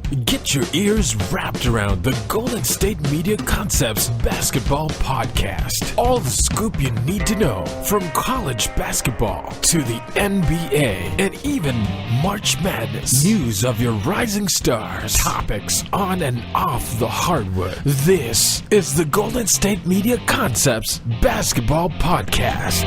Get your ears wrapped around the Golden State Media Concepts Basketball Podcast. All the scoop you need to know from college basketball to the NBA and even March Madness. News of your rising stars. Topics on and off the hardwood. This is the Golden State Media Concepts Basketball Podcast.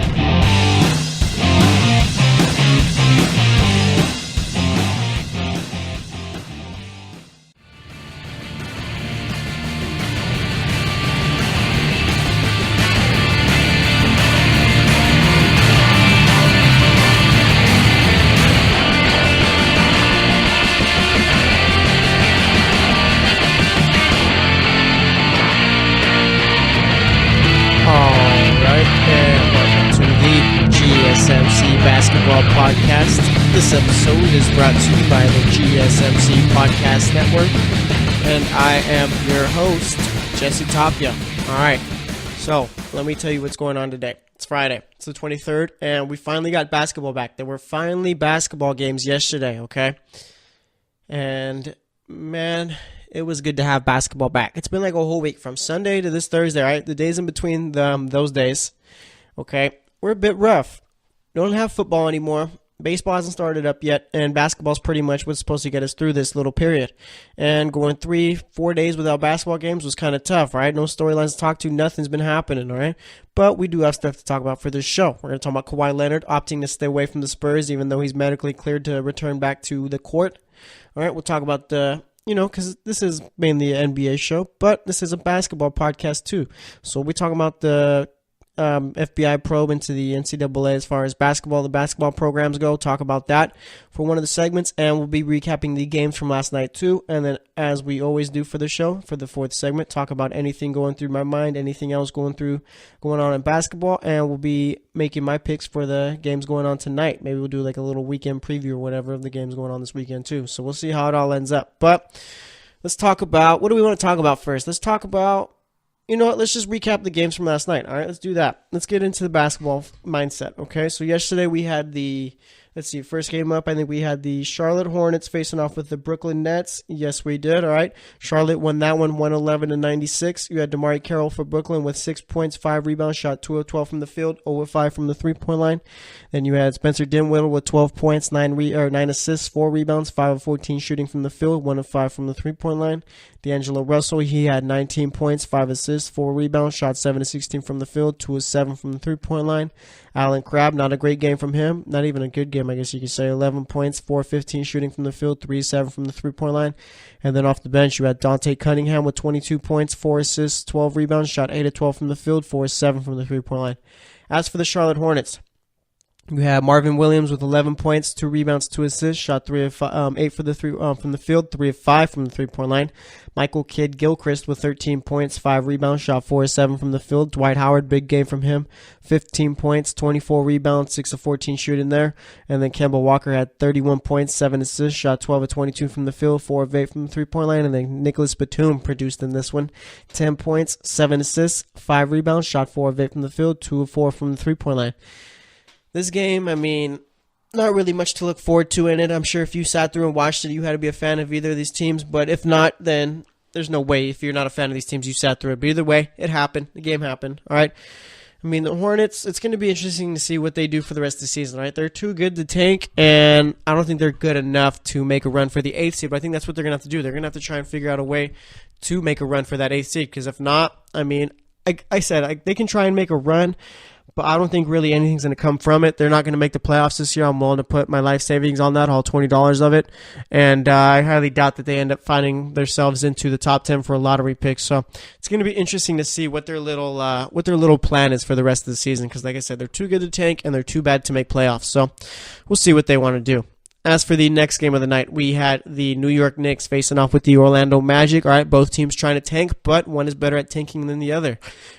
GSMC Basketball Podcast. This episode is brought to you by the GSMC Podcast Network, and I am your host, Jesse Tapia. Alright, so let me tell you what's going on today. It's Friday, it's the 23rd, and we finally got basketball back. There were finally basketball games yesterday, okay? And, man, it was good to have basketball back. It's been like a whole week, from Sunday to this Thursday, right? The days in between those days, okay? We're a bit rough. Don't have football anymore. Baseball hasn't started up yet, and basketball's pretty much what's supposed to get us through this little period. And going 3-4 days without basketball games was kind of tough, right? No storylines to talk to, nothing's been happening, all right? But we do have stuff to talk about for this show. We're going to talk about Kawhi Leonard opting to stay away from the Spurs, even though he's medically cleared to return back to the court. All right, we'll talk about because this is mainly an NBA show, but this is a basketball podcast too. So we talk about the FBI probe into the NCAA as far as the basketball programs go. Talk about that for one of the segments, and we'll be recapping the games from last night too. And then, as we always do for the show, for the fourth segment, talk about anything going through my mind, anything else going on in basketball, and we'll be making my picks for the games going on tonight. Maybe we'll do like a little weekend preview or whatever of the games going on this weekend too. So we'll see how it all ends up. But let's talk about, what do we want to talk about first? Let's talk about, let's just recap the games from last night. All right, let's do that. Let's get into the basketball mindset, okay? So yesterday we had first game up, I think we had the Charlotte Hornets facing off with the Brooklyn Nets. Yes, we did, all right. Charlotte won that one 111-96. You had DeMarre Carroll for Brooklyn with 6 points, 5 rebounds, shot 2 of 12 from the field, 0 of 5 from the three-point line. Then you had Spencer Dinwiddie with 12 points, 9 assists, 4 rebounds, 5 of 14 shooting from the field, 1 of 5 from the three-point line. D'Angelo Russell, he had 19 points, 5 assists, 4 rebounds, shot 7 of 16 from the field, 2 of 7 from the three-point line. Allen Crabbe, not a great game from him. Not even a good game, I guess you could say. 11 points, 4 of 15 shooting from the field, 3 of 7 from the three-point line. And then off the bench, you had Dante Cunningham with 22 points, 4 assists, 12 rebounds, shot 8 of 12 from the field, 4 of 7 from the three-point line. As for the Charlotte Hornets, you have Marvin Williams with 11 points, 2 rebounds, 2 assists, shot 8 from the field, 3 of 5 from the three-point line. Michael Kidd-Gilchrist with 13 points, 5 rebounds, shot 4 of 7 from the field. Dwight Howard, big game from him, 15 points, 24 rebounds, 6 of 14 shooting there. And then Kemba Walker had 31 points, 7 assists, shot 12 of 22 from the field, 4 of 8 from the three-point line. And then Nicholas Batum produced in this one, 10 points, 7 assists, 5 rebounds, shot 4 of 8 from the field, 2 of 4 from the three-point line. This game, not really much to look forward to in it. I'm sure if you sat through and watched it, you had to be a fan of either of these teams. But if not, then there's no way. If you're not a fan of these teams, you sat through it. But either way, it happened. The game happened. All right. The Hornets, it's going to be interesting to see what they do for the rest of the season, right? They're too good to tank, and I don't think they're good enough to make a run for the 8th seed. But I think that's what they're going to have to do. They're going to have to try and figure out a way to make a run for that 8th seed. Because if not, they can try and make a run, but I don't think really anything's going to come from it. They're not going to make the playoffs this year. I'm willing to put my life savings on that, all $20 of it. And I highly doubt that they end up finding themselves into the top 10 for a lottery pick. So it's going to be interesting to see what their little plan is for the rest of the season. Because like I said, they're too good to tank and they're too bad to make playoffs. So we'll see what they want to do. As for the next game of the night, we had the New York Knicks facing off with the Orlando Magic. All right, both teams trying to tank, but one is better at tanking than the other.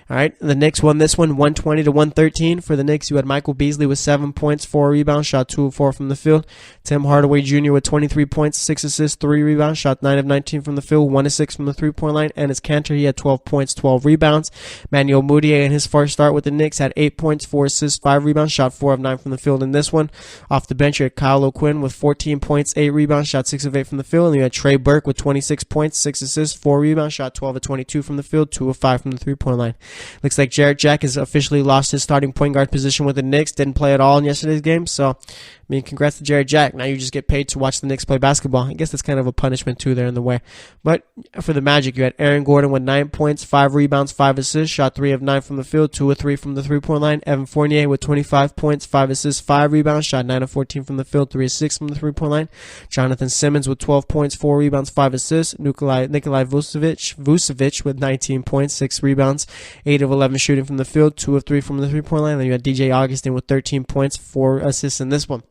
All right, the Knicks won this one 120-113. For the Knicks, you had Michael Beasley with 7 points, 4 rebounds, shot 2 of 4 from the field. Tim Hardaway Jr. with 23 points, 6 assists, 3 rebounds, shot 9 of 19 from the field, 1 of 6 from the three-point line. And as Cantor, he had 12 points, 12 rebounds. Manuel Mudiay in his first start with the Knicks had 8 points, 4 assists, 5 rebounds, shot 4 of 9 from the field in this one. Off the bench, you had Kyle O'Quinn with with 14 points, 8 rebounds, shot 6 of 8 from the field. And you had Trey Burke with 26 points, 6 assists, 4 rebounds, shot 12 of 22 from the field, 2 of 5 from the three-point line. Looks like Jarrett Jack has officially lost his starting point guard position with the Knicks. Didn't play at all in yesterday's game, so congrats to Jarrett Jack. Now you just get paid to watch the Knicks play basketball. I guess that's kind of a punishment too there in the way. But for the Magic, you had Aaron Gordon with 9 points, 5 rebounds, 5 assists, shot 3 of 9 from the field, 2 of 3 from the three-point line. Evan Fournier with 25 points, 5 assists, 5 rebounds, shot 9 of 14 from the field, 3 of 6 from the three-point line. Jonathan Simmons with 12 points, 4 rebounds, 5 assists. Nikolai Vucevic with 19 points, 6 rebounds, 8 of 11 shooting from the field, 2 of 3 from the three-point line. Then you had DJ Augustin with 13 points, 4 assists in this one.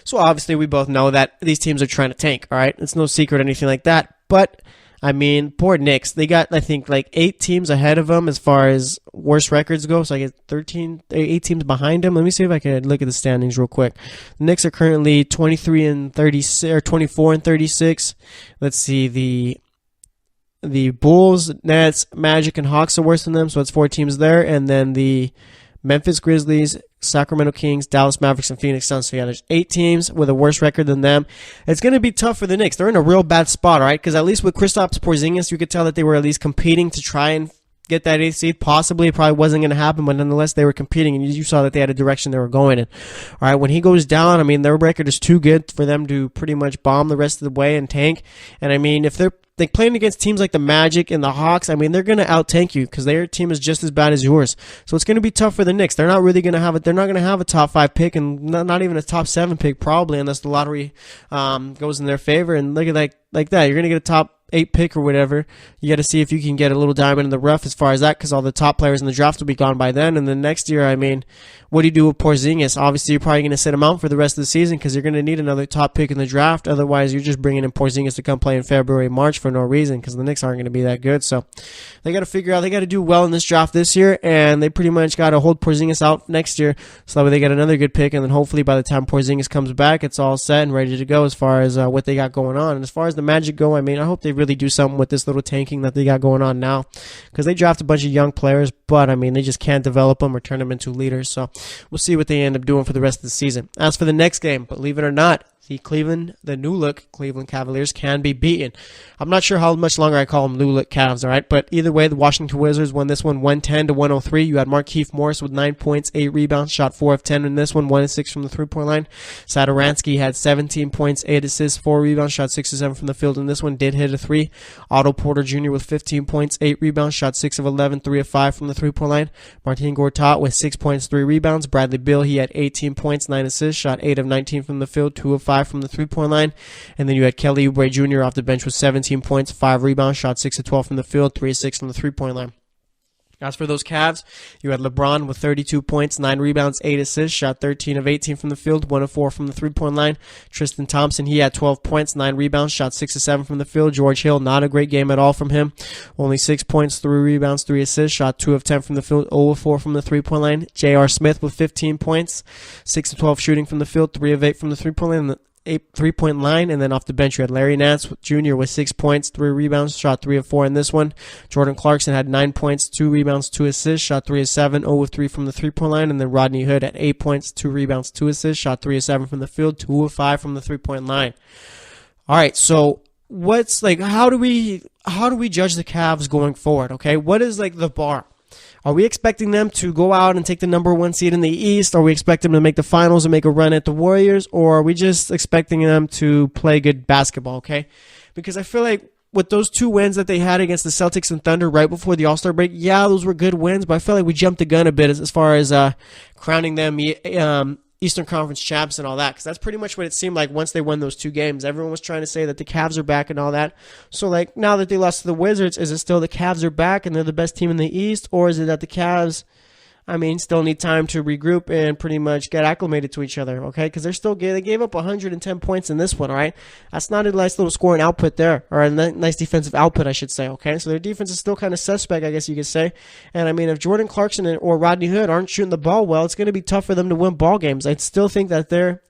So obviously we both know that these teams are trying to tank, all right? It's no secret or anything like that. But, poor Knicks. They got, I think, like 8 teams ahead of them as far as worst records go. So I get 8 teams behind them. Let me see if I can look at the standings real quick. The Knicks are currently 23 and 36, or 24 and 36. Let's see, the Bulls, Nets, Magic, and Hawks are worse than them. So it's 4 teams there. And then the Memphis Grizzlies, Sacramento Kings, Dallas Mavericks, and Phoenix Suns. So yeah, there's 8 teams with a worse record than them. It's going to be tough for the Knicks. They're in a real bad spot, all right? Because at least with Kristaps Porzingis, you could tell that they were at least competing to try and get that 8th seed. Possibly, it probably wasn't going to happen, but nonetheless, they were competing, and you saw that they had a direction they were going in. All right, when he goes down, their record is too good for them to pretty much bomb the rest of the way and tank. And if they're playing against teams like the Magic and the Hawks, they're going to out-tank you because their team is just as bad as yours. So it's going to be tough for the Knicks. They're not really going to have it. They're not going to have a top 5 pick and not even a top 7 pick probably unless the lottery goes in their favor. And look at like that. You're going to get a top 8 pick or whatever. You got to see if you can get a little diamond in the rough as far as that, because all the top players in the draft will be gone by then. And then next year, what do you do with Porzingis? Obviously, you're probably going to sit him out for the rest of the season because you're going to need another top pick in the draft. Otherwise, you're just bringing in Porzingis to come play in February, March for no reason because the Knicks aren't going to be that good. So they got to figure out, they got to do well in this draft this year, and they pretty much got to hold Porzingis out next year so that way they get another good pick, and then hopefully by the time Porzingis comes back, it's all set and ready to go as far as what they got going on. And as far as the Magic go, I hope they really do something with this little tanking that they got going on now because they draft a bunch of young players, but they just can't develop them or turn them into leaders. So we'll see what they end up doing for the rest of the season. As for the next game, believe it or not, the new look Cleveland Cavaliers can be beaten. I'm not sure how much longer I call them new look Cavs, all right? But either way, the Washington Wizards won this one 110-103. You had Markieff Morris with 9 points, 8 rebounds, shot 4 of 10 in this one, 1 of 6 from the three-point line. Satoransky had 17 points, 8 assists, 4 rebounds, shot 6 of 7 from the field in this one, did hit a 3. Otto Porter Jr. with 15 points, 8 rebounds, shot 6 of 11, 3 of 5 from the three-point line. Martin Gortat with 6 points, 3 rebounds. Bradley Beal, he had 18 points, 9 assists, shot 8 of 19 from the field, 2 of 5 from the three-point line. And then you had Kelly Oubre Jr. off the bench with 17 points, 5 rebounds, shot 6 of 12 from the field, 3 of 6 from the three-point line. As for those Cavs, you had LeBron with 32 points, 9 rebounds, 8 assists, shot 13 of 18 from the field, 1 of 4 from the three-point line. Tristan Thompson, he had 12 points, 9 rebounds, shot 6 of 7 from the field. George Hill, not a great game at all from him. Only 6 points, 3 rebounds, 3 assists, shot 2 of 10 from the field, 0 of 4 from the three-point line. J.R. Smith with 15 points, 6 of 12 shooting from the field, 3 of 8 from the three-point line. 3-point line, and then off the bench you had Larry Nance Jr. with 6 points, 3 rebounds, shot 3 of 4 in this one. Jordan Clarkson had 9 points, 2 rebounds, 2 assists, shot 3 of 7, 0 of 3 from the 3-point line, and then Rodney Hood had 8 points, 2 rebounds, 2 assists, shot 3 of 7 from the field, 2 of 5 from the 3-point line. All right, so how do we judge the Cavs going forward? Okay, what is the bar? Are we expecting them to go out and take the number 1 seed in the East? Are we expecting them to make the finals and make a run at the Warriors? Or are we just expecting them to play good basketball, okay? Because I feel like with those 2 wins that they had against the Celtics and Thunder right before the All-Star break, yeah, those were good wins, but I feel like we jumped the gun a bit as far as crowning them Eastern Conference champs and all that, because that's pretty much what it seemed like once they won those 2 games. Everyone was trying to say that the Cavs are back and all that. So, now that they lost to the Wizards, is it still the Cavs are back and they're the best team in the East, or is it that the Cavs, still need time to regroup and pretty much get acclimated to each other, okay? Because they gave up 110 points in this one, all right? That's not a nice little scoring output there, or a nice defensive output, I should say, okay? So their defense is still kind of suspect, I guess you could say. And, if Jordan Clarkson or Rodney Hood aren't shooting the ball well, it's going to be tough for them to win ball games. I still think that they're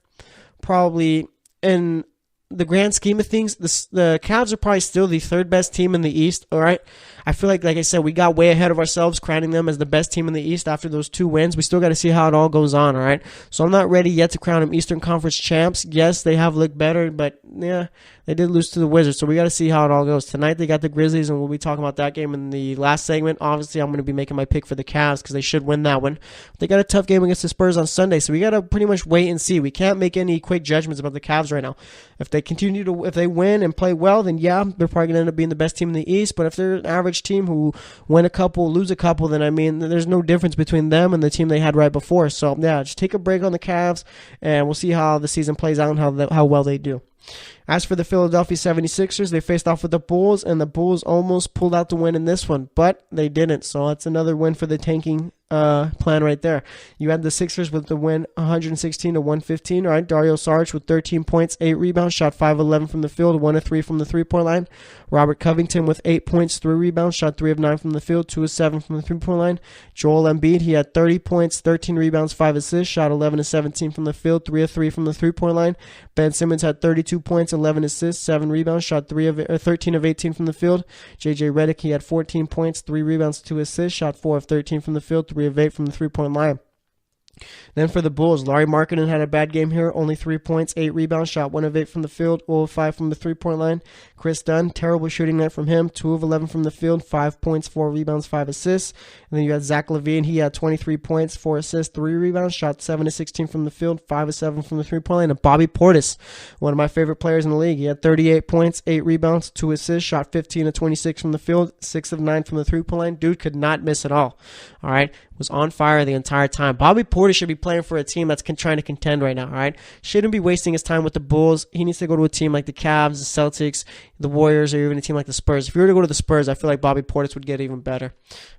probably in the grand scheme of things, the Cavs are probably still the third best team in the East, all right? I feel like I said, we got way ahead of ourselves, crowning them as the best team in the East after those 2 wins. We still got to see how it all goes on, all right? So I'm not ready yet to crown them Eastern Conference champs. Yes, they have looked better, but yeah, they did lose to the Wizards, so we got to see how it all goes. Tonight they got the Grizzlies, and we'll be talking about that game in the last segment. Obviously, I'm going to be making my pick for the Cavs because they should win that one. They got a tough game against the Spurs on Sunday, so we got to pretty much wait and see. We can't make any quick judgments about the Cavs right now. If they win and play well, then yeah, they're probably going to end up being the best team in the East. But if they're an average team who win a couple, lose a couple, then I mean, there's no difference between them and the team they had right before. So yeah, just take a break on the Cavs, and we'll see how the season plays out and how well they do. As for the Philadelphia 76ers, they faced off with the Bulls, and the Bulls almost pulled out the win in this one, but they didn't. So that's another win for the tanking plan right there. You had the Sixers with the win 116-115. All right, Dario Saric with 13 points, 8 rebounds, shot 5-11 from the field, 1 of 3 from the three-point line. Robert Covington with 8 points, 3 rebounds, shot 3 of 9 from the field, 2 of 7 from the three-point line. Joel Embiid, he had 30 points, 13 rebounds, 5 assists, shot 11 of 17 from the field, 3 of 3 from the three-point line. Ben Simmons had 32 points, 11 assists, 7 rebounds, shot 13 of 18 from the field. JJ Redick, he had 14 points, 3 rebounds, 2 assists, shot 4 of 13 from the field, 3 of 8 from the three-point line. Then for the Bulls, Lauri Markkanen had a bad game here. Only 3 points, 8 rebounds, shot 1 of 8 from the field, 0 of 5 from the three-point line. Chris Dunn, terrible shooting night from him. 2 of 11 from the field, 5 points, 4 rebounds, 5 assists. And then you had Zach LaVine. He had 23 points, 4 assists, 3 rebounds, shot 7 of 16 from the field, 5 of 7 from the three-point line. And Bobby Portis, one of my favorite players in the league. He had 38 points, 8 rebounds, 2 assists, shot 15 of 26 from the field, 6 of 9 from the three-point line. Dude could not miss at all. All right, was on fire the entire time. Bobby Portis should be playing for a team that's trying to contend right now, all right? Shouldn't be wasting his time with the Bulls. He needs to go to a team like the Cavs, the Celtics, the Warriors, or even a team like the Spurs. If you were to go to the Spurs, I feel like Bobby Portis would get even better.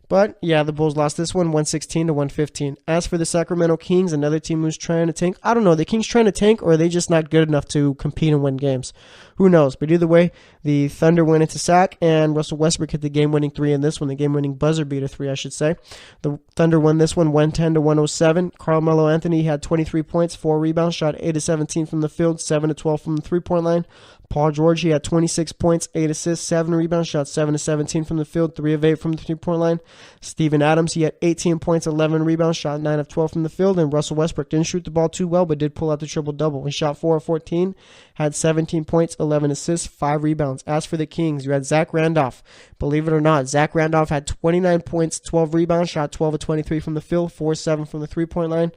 But, yeah, the Bulls lost this one 116-115. As for the Sacramento Kings, another team who's trying to tank, I don't know, the Kings trying to tank, or are they just not good enough to compete and win games? Who knows? But either way, the Thunder went into sack, and Russell Westbrook hit the game-winning 3 in this one, the game-winning buzzer-beater 3, I should say. The Thunder won this one 110-107. Carmelo Anthony had 23 points, 4 rebounds, shot 8 of 17 from the field, 7 of 12 from the three-point line. Paul George, he had 26 points, 8 assists, 7 rebounds, shot 7 of 17 from the field, 3 of 8 from the three-point line. Steven Adams, he had 18 points, 11 rebounds, shot 9 of 12 from the field. And Russell Westbrook didn't shoot the ball too well, but did pull out the triple-double. He shot 4 of 14, had 17 points, 11 assists, 5 rebounds. As for the Kings, you had Zach Randolph. Believe it or not, Zach Randolph had 29 points, 12 rebounds, shot 12 of 23 from the field, 4 of 7 from the three-point line.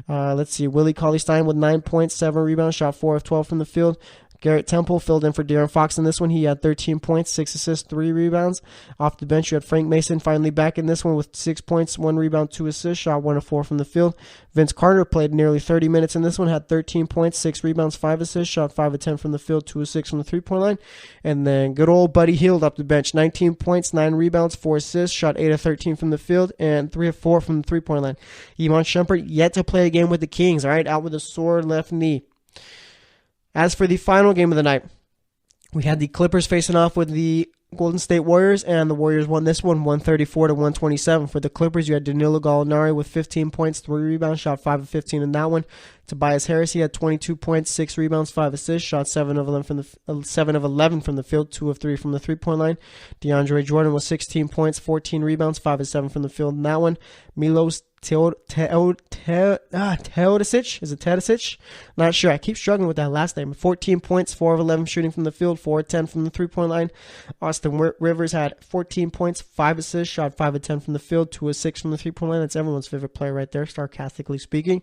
Let's see, Willie Cauley-Stein with 9 points, 7 rebounds, shot 4 of 12 from the field. Garrett Temple filled in for De'Aaron Fox in this one. He had 13 points, 6 assists, 3 rebounds. Off the bench, you had Frank Mason finally back in this one with 6 points, 1 rebound, 2 assists, shot 1 of 4 from the field. Vince Carter played nearly 30 minutes in this one, had 13 points, 6 rebounds, 5 assists, shot 5 of 10 from the field, 2 of 6 from the three-point line. And then good old Buddy Hield off the bench, 19 points, 9 rebounds, 4 assists, shot 8 of 13 from the field, and 3 of 4 from the three-point line. Iman Shumpert yet to play a game with the Kings, all right, out with a sore left knee. As for the final game of the night, we had the Clippers facing off with the Golden State Warriors, and the Warriors won this one 134-127. For the Clippers, you had Danilo Gallinari with 15 points, 3 rebounds, shot 5 of 15 in that one. Tobias Harris, he had 22 points, 6 rebounds, 5 assists, shot 7 of 11 from the field, 2 of 3 from the three-point line. DeAndre Jordan was 16 points, 14 rebounds, 5 of 7 from the field in that one. Milos Teodosic? Is it Teodosic? Not sure. I keep struggling with that last name. 14 points, 4 of 11 shooting from the field, 4 of 10 from the three-point line. Austin Rivers had 14 points, 5 assists, shot 5 of 10 from the field, 2 of 6 from the three-point line. That's everyone's favorite player right there, sarcastically speaking.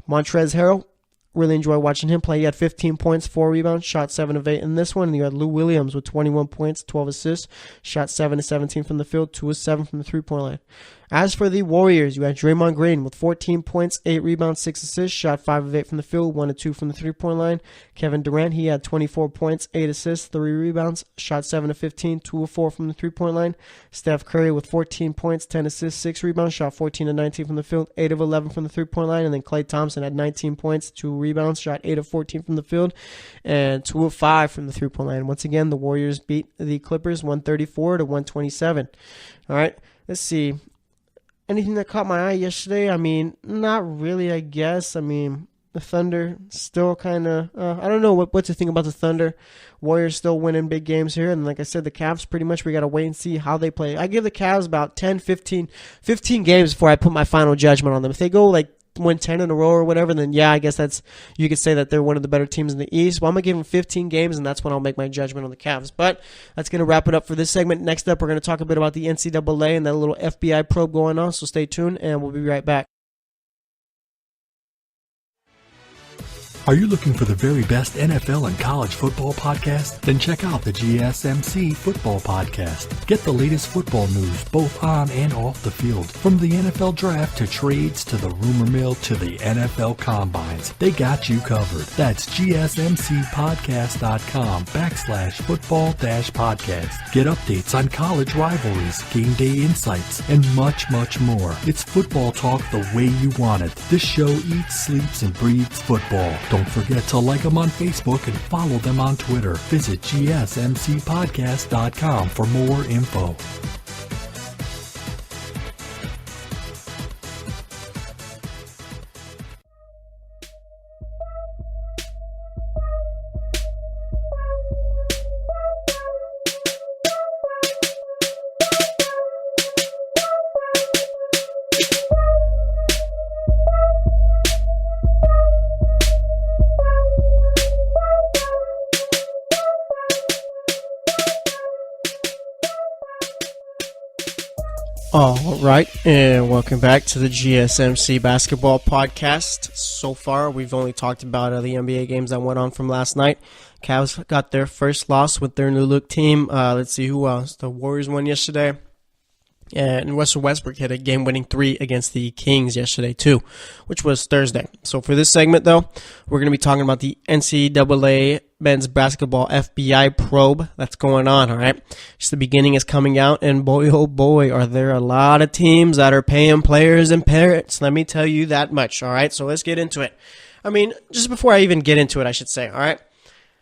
Montrezl Harrell, really enjoy watching him play. He had 15 points, 4 rebounds, shot 7 of 8 in this one. And you had Lou Williams with 21 points, 12 assists, shot 7 of 17 from the field, 2 of 7 from the three-point line. As for the Warriors, you had Draymond Green with 14 points, 8 rebounds, 6 assists, shot 5 of 8 from the field, 1 of 2 from the three-point line. Kevin Durant, he had 24 points, 8 assists, 3 rebounds, shot 7 of 15, 2 of 4 from the three-point line. Steph Curry with 14 points, 10 assists, 6 rebounds, shot 14 of 19 from the field, 8 of 11 from the three-point line. And then Klay Thompson had 19 points, 2 rebounds, shot 8 of 14 from the field, and 2 of 5 from the three-point line. Once again, the Warriors beat the Clippers 134-127. All right, let's see. Anything that caught my eye yesterday? I mean, not really, I guess. I mean, The Thunder still kind of, I don't know what to think about the Thunder. Warriors still winning big games here. And like I said, the Cavs, pretty much we got to wait and see how they play. I give the Cavs about 10, 15 games before I put my final judgment on them. If they go like win 10 in a row or whatever, then yeah, I guess you could say that they're one of the better teams in the East. Well, I'm going to give them 15 games, and that's when I'll make my judgment on the Cavs. But that's going to wrap it up for this segment. Next up, we're going to talk a bit about the NCAA and that little FBI probe going on. So stay tuned, and we'll be right back. Are you looking for the very best NFL and college football podcast? Then check out the GSMC Football Podcast. Get the latest football news both on and off the field. From the NFL Draft to trades to the rumor mill to the NFL Combines, they got you covered. That's GSMCpodcast.com/football-podcast. Get updates on college rivalries, game day insights, and much, much more. It's football talk the way you want it. This show eats, sleeps, and breathes football. Don't forget to like them on Facebook and follow them on Twitter. Visit GSMCpodcast.com for more info. All right, and welcome back to the GSMC Basketball Podcast. So far, we've only talked about the NBA games that went on from last night. Cavs got their first loss with their new look team. Let's see who else. The Warriors won yesterday. And Russell Westbrook hit a game-winning 3 against the Kings yesterday, too, which was Thursday. So for this segment, though, we're going to be talking about the NCAA men's basketball FBI probe that's going on, all right? Just the beginning is coming out, and boy, oh boy, are there a lot of teams that are paying players and parents. Let me tell you that much, all right? So let's get into it. I mean, just before I even get into it, I should say, all right?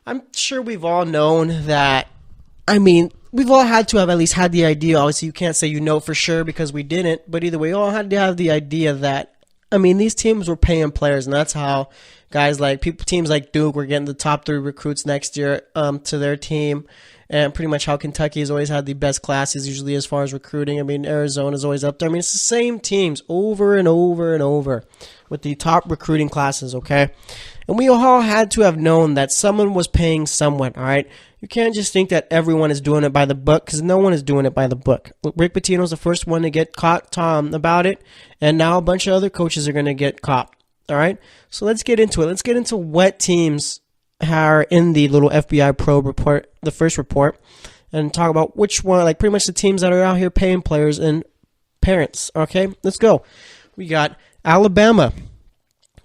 I'm sure we've all known that, we've all had to have at least had the idea. Obviously, you can't say you know for sure because we didn't. But either way, we all had to have the idea that, these teams were paying players. And that's how guys teams like Duke were getting the top 3 recruits next year to their team. And pretty much how Kentucky has always had the best classes usually as far as recruiting. Arizona's always up there. It's the same teams over and over and over with the top recruiting classes, okay? And we all had to have known that someone was paying someone, all right? You can't just think that everyone is doing it by the book because no one is doing it by the book. Rick Pitino's the first one to get caught about it, and now a bunch of other coaches are going to get caught, all right? So let's get into it. Let's get into what teams are in the little FBI probe report, the first report, and talk about which one, pretty much the teams that are out here paying players and parents, okay? Let's go. We got Alabama.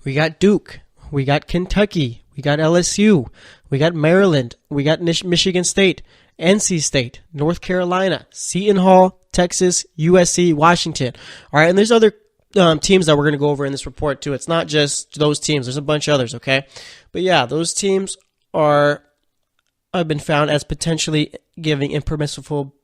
We got Duke. We got Kentucky. We got LSU. We got Maryland. We got Michigan State, NC State, North Carolina, Seton Hall, Texas, USC, Washington. All right, and there's other teams that we're going to go over in this report too. It's not just those teams. There's a bunch of others, okay? But yeah, those teams have been found as potentially giving impermissible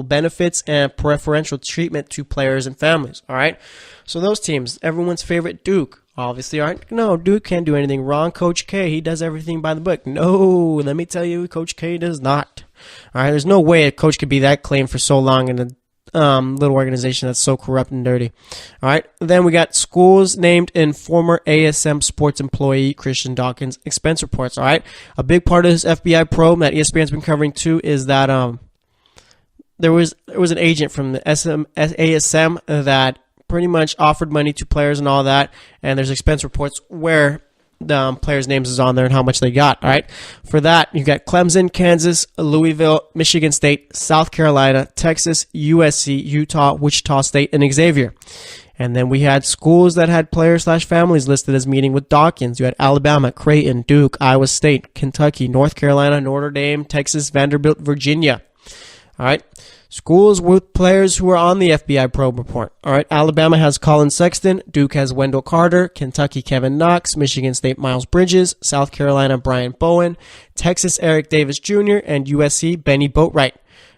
benefits and preferential treatment to players and families, all right? So those teams, everyone's favorite Duke, obviously aren't. No, Duke can't do anything wrong. Coach K, he does everything by the book. No, let me tell you, Coach K does not. All right, there's no way a coach could be that claimed for so long in a little organization that's so corrupt and dirty. All right, then we got schools named in former ASM sports employee Christian Dawkins expense reports. All right, a big part of this FBI probe that ESPN's been covering too is that there was an agent from the ASM that pretty much offered money to players and all that, and there's expense reports where the players' names is on there and how much they got, all right? For that, you got Clemson, Kansas, Louisville, Michigan State, South Carolina, Texas, USC, Utah, Wichita State, and Xavier. And then we had schools that had players/families listed as meeting with Dawkins. You had Alabama, Creighton, Duke, Iowa State, Kentucky, North Carolina, Notre Dame, Texas, Vanderbilt, Virginia. All right. Schools with players who are on the FBI probe report. All right. Alabama has Colin Sexton. Duke has Wendell Carter. Kentucky, Kevin Knox. Michigan State, Miles Bridges. South Carolina, Brian Bowen. Texas, Eric Davis Jr. And USC, Benny Boatwright.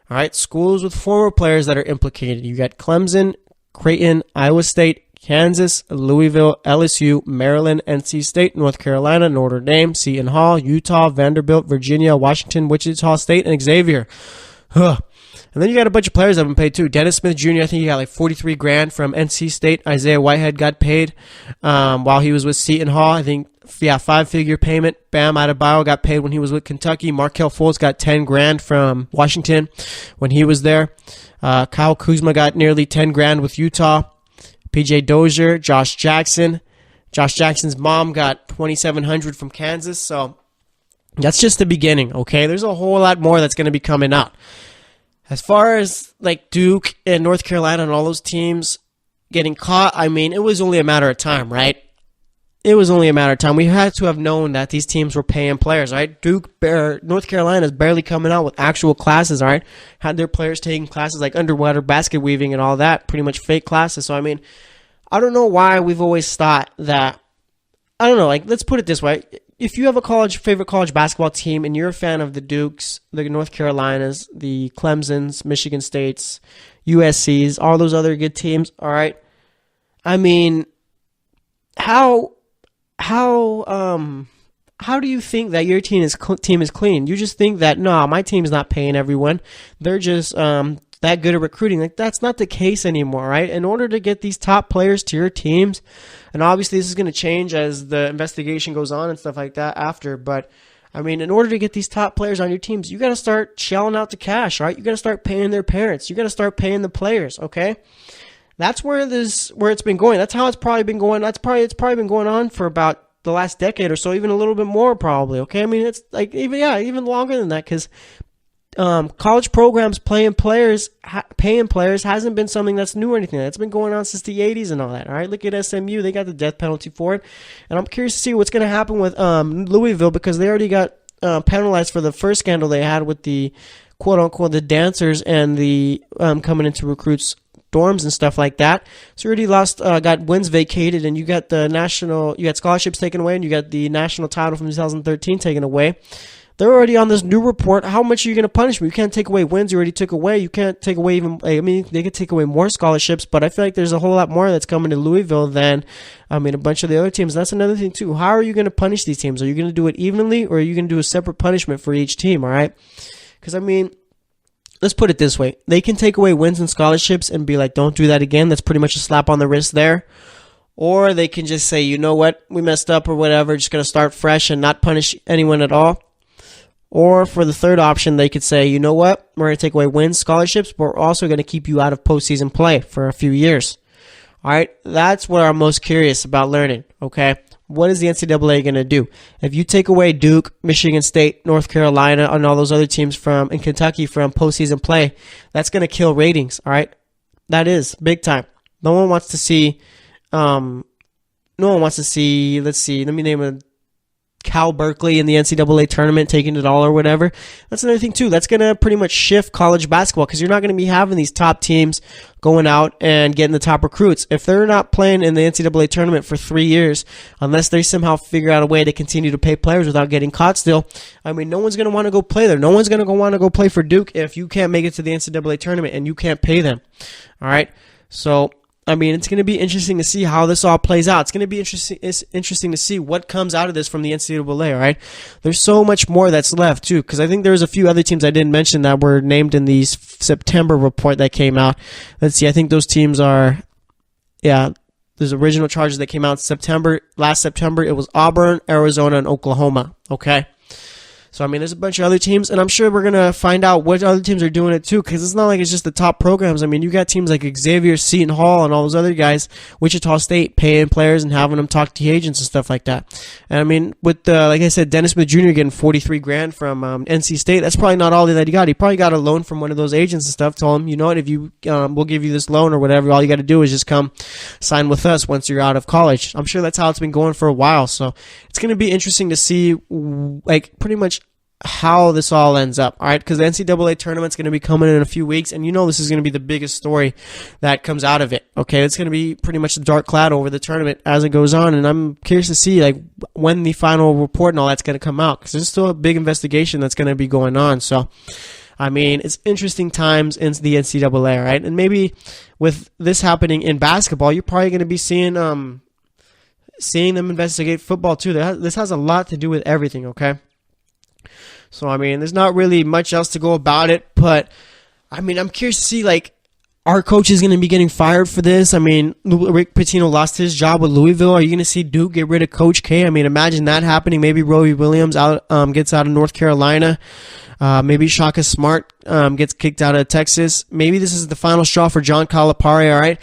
All right. Schools with former players that are implicated. You got Clemson, Creighton, Iowa State, Kansas, Louisville, LSU, Maryland, NC State, North Carolina, Notre Dame, Seton Hall, Utah, Vanderbilt, Virginia, Washington, Wichita State, and Xavier. Huh. And then you got a bunch of players that have been paid too. Dennis Smith Jr., I think he got like $43,000 from NC State. Isaiah Whitehead got paid while he was with Seton Hall. I think, 5-figure payment. Bam Adebayo got paid when he was with Kentucky. Markelle Fultz got $10,000 from Washington when he was there. Kyle Kuzma got nearly $10,000 with Utah. PJ Dozier, Josh Jackson. Josh Jackson's mom got $2,700 from Kansas. So that's just the beginning, okay? There's a whole lot more that's going to be coming out. As far as like Duke and North Carolina and all those teams getting caught, I mean, it was only a matter of time, right? It was only a matter of time. We had to have known that these teams were paying players, right? North Carolina is barely coming out with actual classes, all right? Had their players taking classes like underwater basket weaving and all that, pretty much fake classes. So, I mean, I don't know why we've always thought that, I don't know, like, let's put it this way. If you have a favorite college basketball team and you're a fan of the Dukes, the North Carolinas, the Clemsons, Michigan States, USCs, all those other good teams, all right? I mean, how do you think that your team is clean? You just think that, no, my team's not paying everyone. They're just that good at recruiting. Like, that's not the case anymore, right? In order to get these top players to your teams, and obviously this is going to change as the investigation goes on and stuff like that after, but I mean, in order to get these top players on your teams, you got to start shelling out the cash, right? You got to start paying their parents. You got to start paying the players, okay? That's where it's been going. That's how it's probably been going. It's probably been going on for about the last decade or so, even a little bit more probably. Okay, I mean, it's like even longer than that, because college programs paying players hasn't been something that's new or anything. That's been going on since the 80s and all that. All right, look at SMU; they got the death penalty for it, and I'm curious to see what's going to happen with Louisville, because they already got penalized for the first scandal they had with the quote unquote the dancers and the coming into recruits' dorms and stuff like that. So you already got wins vacated, and you got scholarships taken away, and you got the national title from 2013 taken away. They're already on this new report. How much are you going to punish me? You can't take away wins you already took away. You can't take away they could take away more scholarships, but I feel like there's a whole lot more that's coming to Louisville than, a bunch of the other teams. That's another thing too. How are you going to punish these teams? Are you going to do it evenly, or are you going to do a separate punishment for each team, all right? Because, let's put it this way. They can take away wins and scholarships and be like, don't do that again. That's pretty much a slap on the wrist there. Or they can just say, you know what, we messed up or whatever, just going to start fresh and not punish anyone at all. Or for the third option, they could say, you know what, we're going to take away wins, scholarships, but we're also going to keep you out of postseason play for a few years. All right, that's what I'm most curious about learning, okay? What is the NCAA going to do? If you take away Duke, Michigan State, North Carolina, and all those other teams in Kentucky from postseason play, that's going to kill ratings, all right? That is, big time. No one wants to see, let's see, let me name a Cal Berkeley in the NCAA tournament taking it all or whatever. That's another thing too. That's going to pretty much shift college basketball, because you're not going to be having these top teams going out and getting the top recruits. If they're not playing in the NCAA tournament for 3 years, unless they somehow figure out a way to continue to pay players without getting caught still, no one's going to want to go play there. No one's going to want to go play for Duke if you can't make it to the NCAA tournament and you can't pay them. All right. So, it's going to be interesting to see how this all plays out. It's going to be interesting to see what comes out of this from the NCAA, all right? There's so much more that's left, too, because I think there's a few other teams I didn't mention that were named in the September report that came out. Let's see, I think those teams are, there's original charges that came out last September. It was Auburn, Arizona, and Oklahoma, okay? So, there's a bunch of other teams, and I'm sure we're going to find out what other teams are doing it too, because it's not like it's just the top programs. You got teams like Xavier, Seton Hall, and all those other guys, Wichita State, paying players and having them talk to agents and stuff like that. And, with, like I said, Dennis Smith Jr. getting $43,000 from NC State, that's probably not all that he got. He probably got a loan from one of those agents and stuff, told him, you know what, if you, we'll give you this loan or whatever, all you got to do is just come sign with us once you're out of college. I'm sure that's how it's been going for a while, so it's going to be interesting to see, pretty much how this all ends up, all right? Because the NCAA tournament's going to be coming in a few weeks, and this is going to be the biggest story that comes out of it, okay? It's going to be pretty much the dark cloud over the tournament as it goes on, and I'm curious to see, when the final report and all that's going to come out, because there's still a big investigation that's going to be going on, so I mean, it's interesting times in the NCAA, right? And maybe with this happening in basketball, you're probably going to be seeing them investigate football too. This has a lot to do with everything, okay? So, I mean, there's not really much else to go about it, but, I mean, I'm curious to see, like, our coach is going to be getting fired for this. I mean, Rick Pitino lost his job with Louisville. Are you going to see Duke get rid of Coach K? I mean, imagine that happening. Maybe Roy Williams gets out of North Carolina. Maybe Shaka Smart gets kicked out of Texas. Maybe this is the final straw for John Calipari, all right?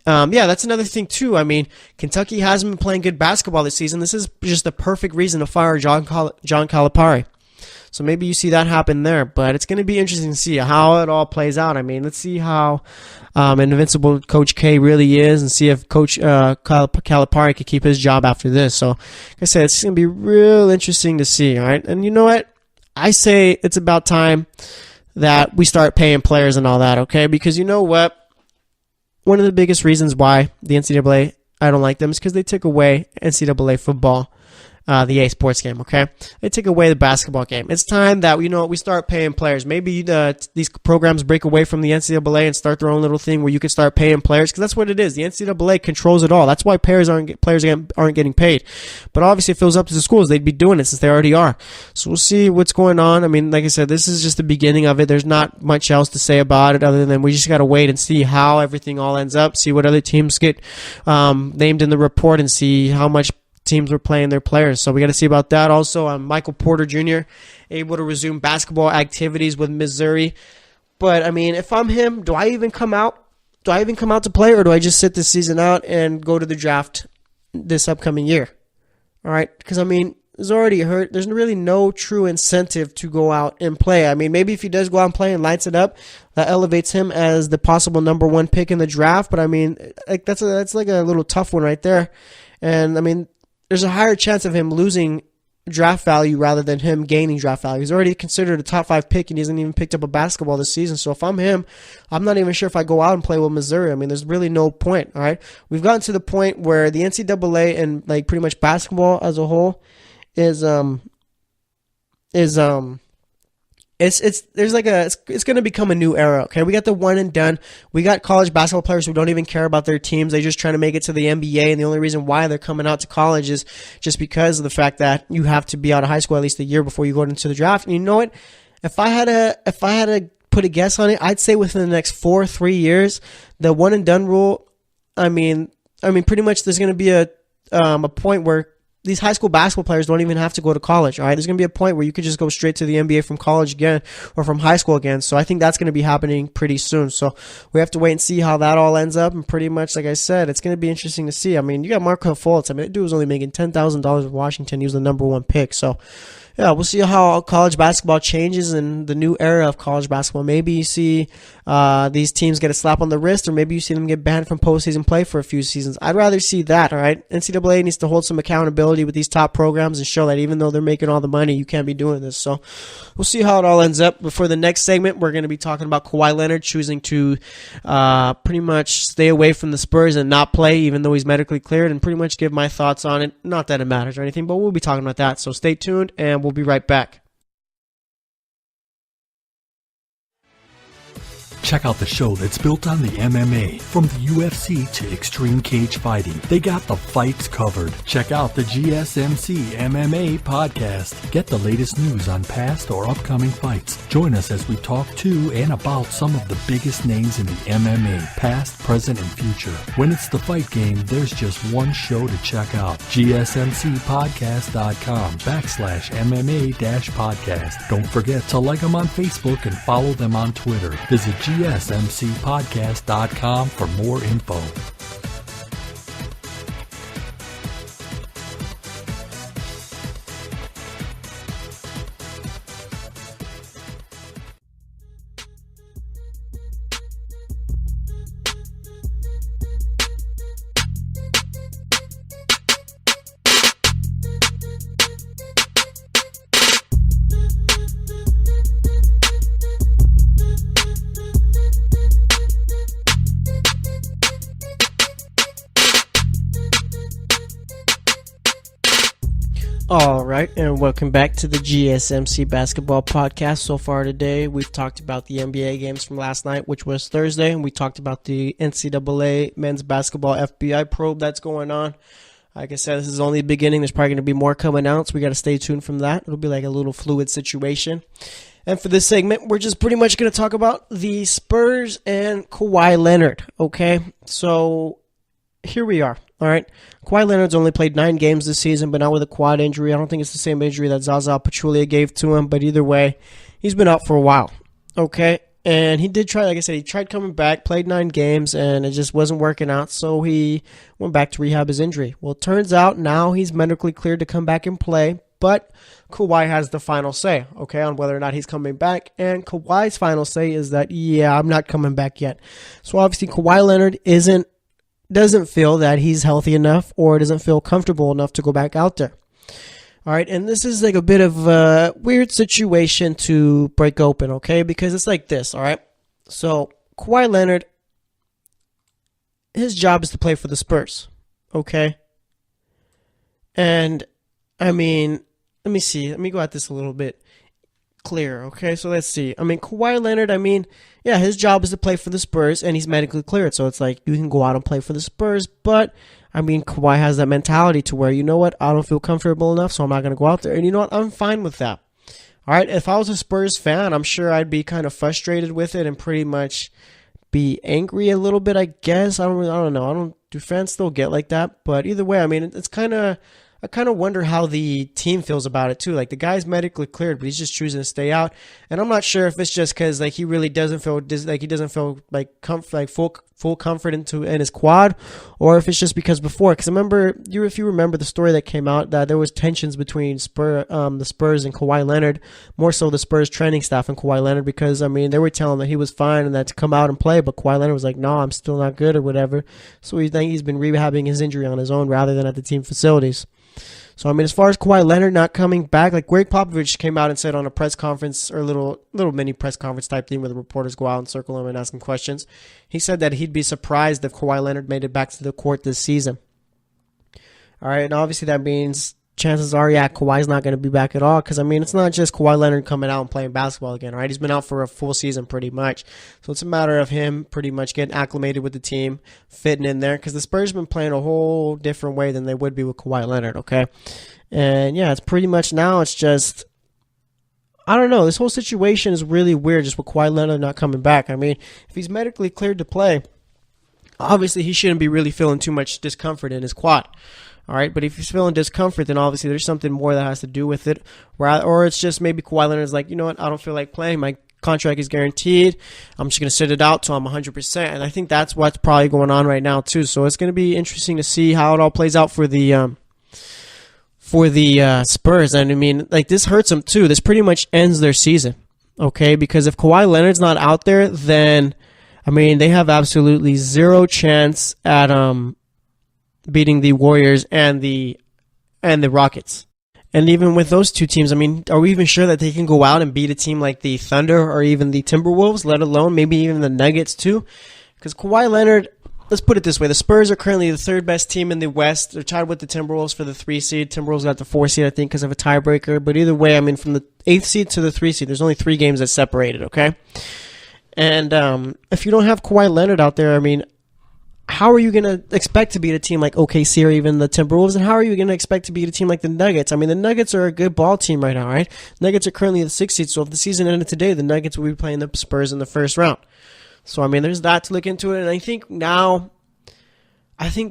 Yeah, that's another thing, too. I mean, Kentucky hasn't been playing good basketball this season. This is just the perfect reason to fire John Calipari. So maybe you see that happen there, but it's going to be interesting to see how it all plays out. I mean, let's see how an invincible Coach K really is and see if Coach Calipari can keep his job after this. So, like I said, it's going to be real interesting to see, all right? And you know what? I say it's about time that we start paying players and all that, okay? Because you know what? One of the biggest reasons why the NCAA, I don't like them, is because they took away NCAA football. The EA Sports game, okay? They take away the basketball game. It's time that, we start paying players. Maybe these programs break away from the NCAA and start their own little thing where you can start paying players, because that's what it is. The NCAA controls it all. That's why players aren't getting paid. But obviously, if it was up to the schools, they'd be doing it since they already are. So we'll see what's going on. I mean, like I said, this is just the beginning of it. There's not much else to say about it other than we just got to wait and see how everything all ends up, see what other teams get named in the report, and see how much teams were playing their players. So we got to see about that. Also, Michael Porter Jr. able to resume basketball activities with Missouri. But, I mean, if I'm him, do I even come out? Do I even come out to play, or do I just sit this season out and go to the draft this upcoming year? All right? Because, I mean, it's already hurt. There's really no true incentive to go out and play. I mean, maybe if he does go out and play and lights it up, that elevates him as the possible number one pick in the draft. But, I mean, like that's like a little tough one right there. And, I mean, there's a higher chance of him losing draft value rather than him gaining draft value. He's already considered a top 5 pick, and he hasn't even picked up a basketball this season. So if I'm him, I'm not even sure if I go out and play with Missouri. I mean, there's really no point, all right? We've gotten to the point where the NCAA and like pretty much basketball as a whole is it's going to become a new era. Okay, we got the one and done. We got college basketball players who don't even care about their teams. They're just trying to make it to the NBA, and the only reason why they're coming out to college is just because of the fact that you have to be out of high school at least a year before you go into the draft. And you know what? If I had to put a guess on it, I'd say within the next 3 years, the one and done rule. I mean, pretty much there's going to be a point where these high school basketball players don't even have to go to college, all right? There's going to be a point where you could just go straight to the NBA from college again or from high school again. So I think that's going to be happening pretty soon. So we have to wait and see how that all ends up. And pretty much, like I said, it's going to be interesting to see. I mean, you got Markelle Fultz. I mean, that dude was only making $10,000 with Washington. He was the number one pick. So, yeah, we'll see how college basketball changes in the new era of college basketball. Maybe you see these teams get a slap on the wrist, or maybe you see them get banned from postseason play for a few seasons. I'd rather see that, all right? NCAA needs to hold some accountability with these top programs and show that even though they're making all the money, you can't be doing this. So we'll see how it all ends up. Before the next segment, we're going to be talking about Kawhi Leonard choosing to pretty much stay away from the Spurs and not play, even though he's medically cleared, and pretty much give my thoughts on it. Not that it matters or anything, but we'll be talking about that. So stay tuned, and we'll be right back. Check out the show that's built on the MMA. From the UFC to extreme cage fighting, they got the fights covered. Check out the GSMC MMA podcast. Get the latest news on past or upcoming fights. Join us as we talk to and about some of the biggest names in the MMA, past, present, and future. When it's the fight game, there's just one show to check out. GSMCpodcast.com/MMA-podcast. Don't forget to like them on Facebook and follow them on Twitter. Visit GSMCpodcast.com for more info. right, and welcome back to the GSMC Basketball Podcast. So far today, we've talked about the NBA games from last night, which was Thursday, and we talked about the NCAA men's basketball FBI probe that's going on. Like I said, this is only the beginning. There's probably going to be more coming out, so we got to stay tuned from that. It'll be like a little fluid situation. And for this segment, we're just pretty much going to talk about the Spurs and Kawhi Leonard, okay? So here we are, all right? Kawhi Leonard's only played 9 games this season, but not with a quad injury. I don't think it's the same injury that Zaza Pachulia gave to him, but either way, he's been out for a while, okay? And he did try, like I said, he tried coming back, played 9 games, and it just wasn't working out, so he went back to rehab his injury. Well, it turns out now he's medically cleared to come back and play, but Kawhi has the final say, okay, on whether or not he's coming back. And Kawhi's final say is that, yeah, I'm not coming back yet. So obviously Kawhi Leonard doesn't feel that he's healthy enough or doesn't feel comfortable enough to go back out there. All right, and this is like a bit of a weird situation to break open, okay, because it's like this, all right? So Kawhi Leonard, his job is to play for the Spurs, okay? And, I mean, let me see. Let me go at this a little bit clearer, okay? So let's see. I mean, Kawhi Leonard, yeah, his job is to play for the Spurs, and he's medically cleared. So it's like you can go out and play for the Spurs, but, Kawhi has that mentality to where, you know what, I don't feel comfortable enough, so I'm not going to go out there. And you know what, I'm fine with that. All right, if I was a Spurs fan, I'm sure I'd be kind of frustrated with it and pretty much be angry a little bit, I guess. I don't know. Do fans still get like that? But either way, it's kind of... I kind of wonder how the team feels about it too. Like the guy's medically cleared, but he's just choosing to stay out. And I'm not sure if it's just because like he really doesn't feel full comfort in his quad, or if it's just because before. Because if you remember the story that came out that there was tensions between the Spurs and Kawhi Leonard, more so the Spurs training staff and Kawhi Leonard, because they were telling him that he was fine and that to come out and play, but Kawhi Leonard was like, no, I'm still not good or whatever. So he's been rehabbing his injury on his own rather than at the team facilities. So, as far as Kawhi Leonard not coming back, like Greg Popovich came out and said on a press conference, or a little mini press conference type thing where the reporters go out and circle him and ask him questions. He said that he'd be surprised if Kawhi Leonard made it back to the court this season. All right, and obviously that means chances are, yeah, Kawhi's not going to be back at all because, it's not just Kawhi Leonard coming out and playing basketball again, right? He's been out for a full season pretty much. So it's a matter of him pretty much getting acclimated with the team, fitting in there because the Spurs have been playing a whole different way than they would be with Kawhi Leonard, okay? And, yeah, it's pretty much now it's just, I don't know. This whole situation is really weird just with Kawhi Leonard not coming back. If he's medically cleared to play, obviously he shouldn't be really feeling too much discomfort in his quad. All right, but if he's feeling discomfort, then obviously there's something more that has to do with it. Or it's just maybe Kawhi Leonard's like, you know what, I don't feel like playing. My contract is guaranteed. I'm just going to sit it out till I'm 100%. And I think that's what's probably going on right now, too. So it's going to be interesting to see how it all plays out for the Spurs. And, this hurts them, too. This pretty much ends their season, okay? Because if Kawhi Leonard's not out there, then, they have absolutely zero chance at beating the Warriors and the Rockets. And even with those two teams, are we even sure that they can go out and beat a team like the Thunder or even the Timberwolves, let alone maybe even the Nuggets too? Because Kawhi Leonard, let's put it this way, the Spurs are currently the third best team in the West. They're tied with the Timberwolves for the 3 seed. Timberwolves got the 4 seed, I think, because of a tiebreaker. But either way, from the 8th seed to the 3 seed, there's only 3 games that separated, okay? And if you don't have Kawhi Leonard out there, how are you going to expect to beat a team like OKC or even the Timberwolves? And how are you going to expect to beat a team like the Nuggets? The Nuggets are a good ball team right now, right? Nuggets are currently the 6th seed, so if the season ended today, the Nuggets will be playing the Spurs in the first round. So, there's that to look into it. And I think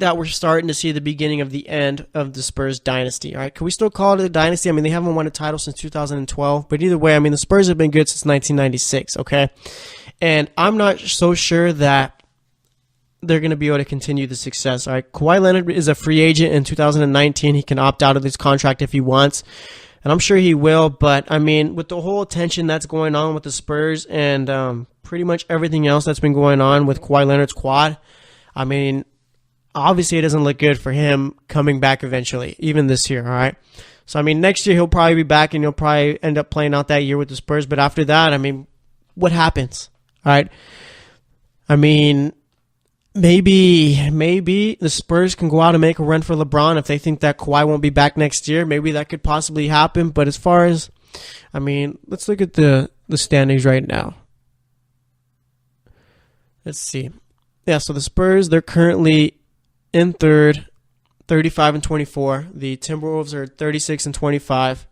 that we're starting to see the beginning of the end of the Spurs dynasty, all right? Can we still call it a dynasty? They haven't won a title since 2012. But either way, the Spurs have been good since 1996, okay? And I'm not so sure that they're going to be able to continue the success. All right, Kawhi Leonard is a free agent in 2019. He can opt out of his contract if he wants, and I'm sure he will. But, with the whole attention that's going on with the Spurs and pretty much everything else that's been going on with Kawhi Leonard's quad, obviously it doesn't look good for him coming back eventually, even this year, all right? So, next year he'll probably be back and he'll probably end up playing out that year with the Spurs. But after that, what happens, all right? maybe the Spurs can go out and make a run for LeBron if they think that Kawhi won't be back next year. Maybe that could possibly happen. But as far as, let's look at the standings right now. Let's see. Yeah, so the Spurs, they're currently in third, 35-24. The Timberwolves are 36-25.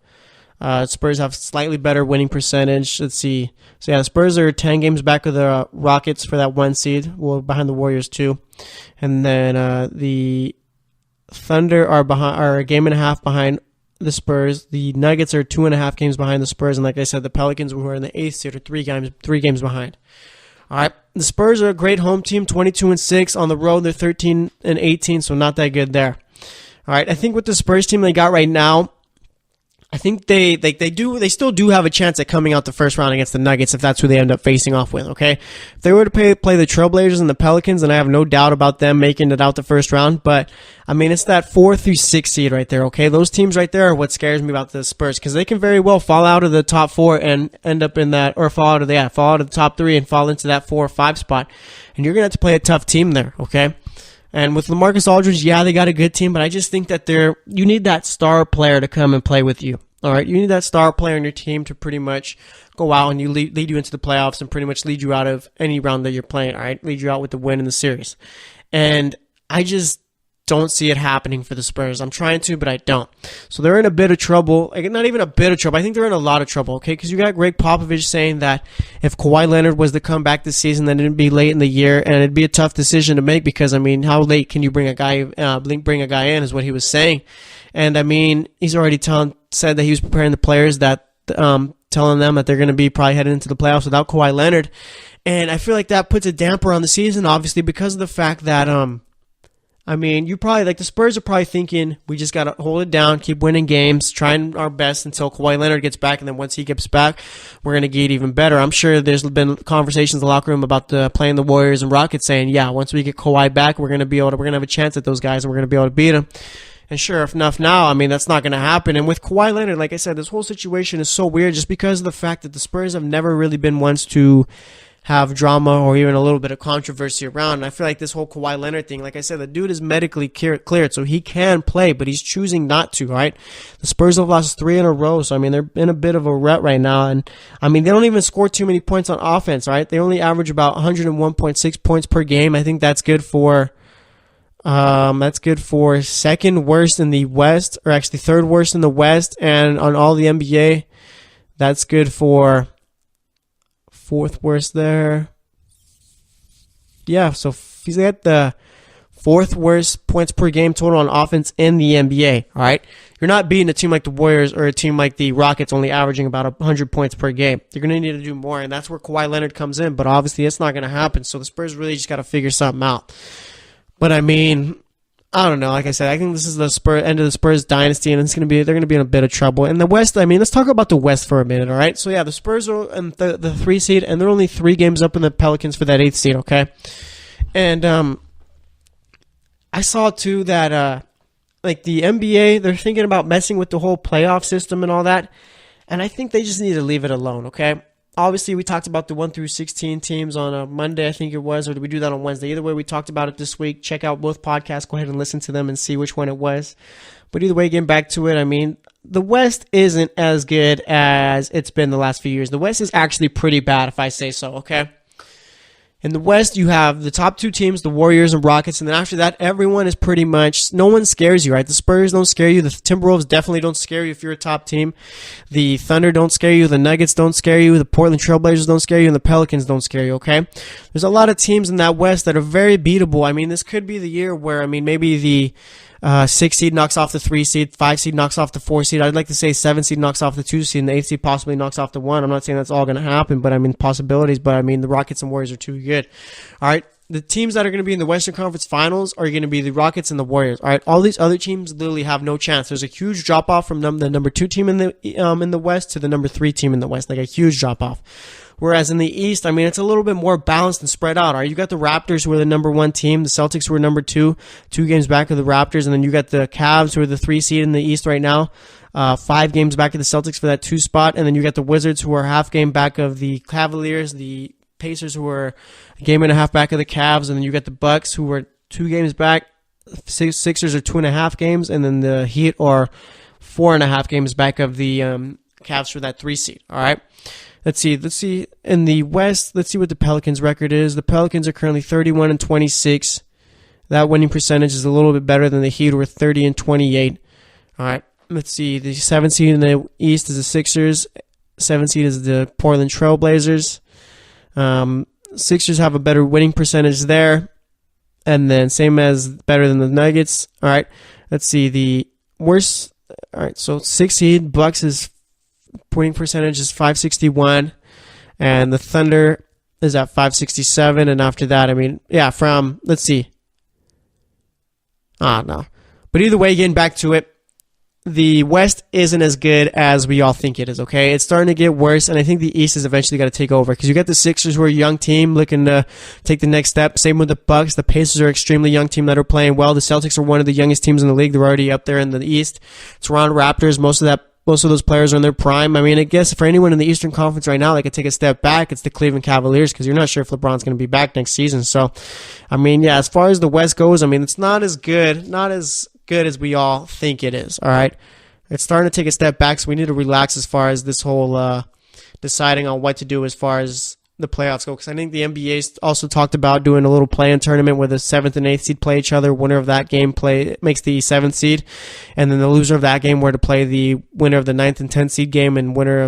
Spurs have slightly better winning percentage. Let's see. So yeah, the Spurs are 10 games back of the Rockets for that 1 seed. Well, behind the Warriors too. And then the Thunder are a game and a half behind the Spurs. The Nuggets are 2.5 games behind the Spurs. And like I said, the Pelicans, who are in the 8th seed, are 3 games behind. All right. The Spurs are a great home team, 22-6. On the road, they're 13-18, so not that good there. All right. I think with the Spurs team they got right now, I think they still do have a chance at coming out the first round against the Nuggets if that's who they end up facing off with, okay? If they were to play the Trailblazers and the Pelicans, then I have no doubt about them making it out the first round, but it's that 4 through 6 seed right there, okay? Those teams right there are what scares me about the Spurs, because they can very well fall out of the top 4 and end up in that, or fall out of the top 3 and fall into that 4 or 5 spot, and you're going to have to play a tough team there, okay? And with LaMarcus Aldridge, yeah, they got a good team, but I just think that you need that star player to come and play with you. All right, you need that star player on your team to pretty much go out and lead you into the playoffs and pretty much lead you out of any round that you're playing, all right? Lead you out with the win in the series. And I just don't see it happening for the Spurs. I'm trying to, but I don't. So they're in a bit of trouble. Not even a bit of trouble. I think they're in a lot of trouble, okay? Because you got Greg Popovich saying that if Kawhi Leonard was to come back this season, then it'd be late in the year, and it'd be a tough decision to make because, how late can you bring a guy in is what he was saying. And, he's already said that he was preparing the players, that telling them that they're going to be probably headed into the playoffs without Kawhi Leonard. And I feel like that puts a damper on the season, obviously, because of the fact that, you probably, the Spurs are probably thinking, we just got to hold it down, keep winning games, trying our best until Kawhi Leonard gets back, and then once he gets back, we're going to get even better. I'm sure there's been conversations in the locker room about playing the Warriors and Rockets saying, yeah, once we get Kawhi back, we're going to have a chance at those guys, and we're going to be able to beat them. And sure enough now, that's not going to happen. And with Kawhi Leonard, like I said, this whole situation is so weird just because of the fact that the Spurs have never really been ones to have drama or even a little bit of controversy around. And I feel like this whole Kawhi Leonard thing, like I said, the dude is medically cleared, so he can play, but he's choosing not to, right? The Spurs have lost 3 in a row, so, they're in a bit of a rut right now. And, they don't even score too many points on offense, right? They only average about 101.6 points per game. I think that's good for... second worst in the West, or actually third worst in the West, and on all the NBA, that's good for fourth worst there. Yeah, so he's got the 4th worst points per game total on offense in the NBA, all right? You're not beating a team like the Warriors or a team like the Rockets only averaging about 100 points per game. You're going to need to do more, and that's where Kawhi Leonard comes in, but obviously it's not going to happen, so the Spurs really just got to figure something out. But I don't know. Like I said, I think this is the end of the Spurs dynasty, and they're going to be in a bit of trouble. In the West, let's talk about the West for a minute, all right? So yeah, the Spurs are in the 3 seed, and they're only 3 games up in the Pelicans for that 8th seed, okay? And I saw too that the NBA, they're thinking about messing with the whole playoff system and all that, and I think they just need to leave it alone, okay? Obviously, we talked about the 1 through 16 teams on a Monday, I think it was, or did we do that on Wednesday? Either way, we talked about it this week. Check out both podcasts. Go ahead and listen to them and see which one it was. But either way, getting back to it, the West isn't as good as it's been the last few years. The West is actually pretty bad, if I say so, okay? In the West, you have the top 2 teams, the Warriors and Rockets, and then after that, everyone is pretty much, no one scares you, right? The Spurs don't scare you. The Timberwolves definitely don't scare you if you're a top team. The Thunder don't scare you. The Nuggets don't scare you. The Portland Trailblazers don't scare you. And the Pelicans don't scare you, okay? There's a lot of teams in that West that are very beatable. This could be the year where, maybe the 6 seed knocks off the 3 seed, 5 seed knocks off the 4 seed. I'd like to say 7 seed knocks off the 2 seed, and the 8 seed possibly knocks off the 1. I'm not saying that's all going to happen, but possibilities. But the Rockets and Warriors are too good. All right, the teams that are going to be in the Western Conference Finals are going to be the Rockets and the Warriors. All right, all these other teams literally have no chance. There's a huge drop off from the number 2 team in the West to the number 3 team in the West, like a huge drop off. Whereas in the East, it's a little bit more balanced and spread out. All right, you got the Raptors, who are the number 1 team, the Celtics, who are number 2, 2 games back of the Raptors, and then you got the Cavs, who are the 3 seed in the East right now, 5 games back of the Celtics for that 2 spot, and then you got the Wizards, who are half game back of the Cavaliers, the Pacers, who were a game and a half back of the Cavs, and then you got the Bucks, who were 2 games back. Sixers are 2.5 games, and then the Heat are 4.5 games back of the Cavs for that 3 seed. All right. Let's see. In the West, let's see what the Pelicans' record is. The Pelicans are currently 31-26. That winning percentage is a little bit better than the Heat, who are 30-28. All right. Let's see. The 7th seed in the East is the Sixers. 7th seed is the Portland Trail Blazers. Sixers have a better winning percentage there. And then better than the Nuggets. All right. Let's see. The worst. All right. So 6th seed, Bucks' winning percentage is .561. And the Thunder is at .567. And after that, let's see. No. But either way, getting back to it, the West isn't as good as we all think it is, okay? It's starting to get worse, and I think the East has eventually got to take over, because you got the Sixers, who are a young team looking to take the next step. Same with the Bucks. The Pacers are an extremely young team that are playing well. The Celtics are one of the youngest teams in the league. They're already up there in the East. Toronto Raptors, most of those players are in their prime. I guess for anyone in the Eastern Conference right now that could take a step back, it's the Cleveland Cavaliers, because you're not sure if LeBron's going to be back next season. So, as far as the West goes, it's not as good as we all think it is, all right? It's starting to take a step back, so we need to relax as far as this whole deciding on what to do as far as the playoffs go. Because I think the NBA also talked about doing a little play-in tournament where the 7th and 8th seed play each other. Winner of that game makes the 7th seed. And then the loser of that game were to play the winner of the 9th and 10th seed game. And winner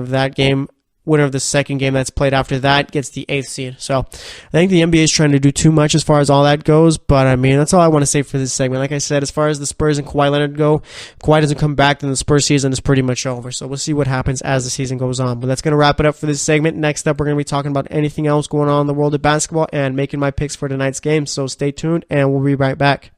of the second game that's played after that gets the 8th seed. So I think the NBA is trying to do too much as far as all that goes. But, that's all I want to say for this segment. Like I said, as far as the Spurs and Kawhi Leonard go, if Kawhi doesn't come back, then the Spurs season is pretty much over. So we'll see what happens as the season goes on. But that's going to wrap it up for this segment. Next up, we're going to be talking about anything else going on in the world of basketball and making my picks for tonight's game. So stay tuned, and we'll be right back.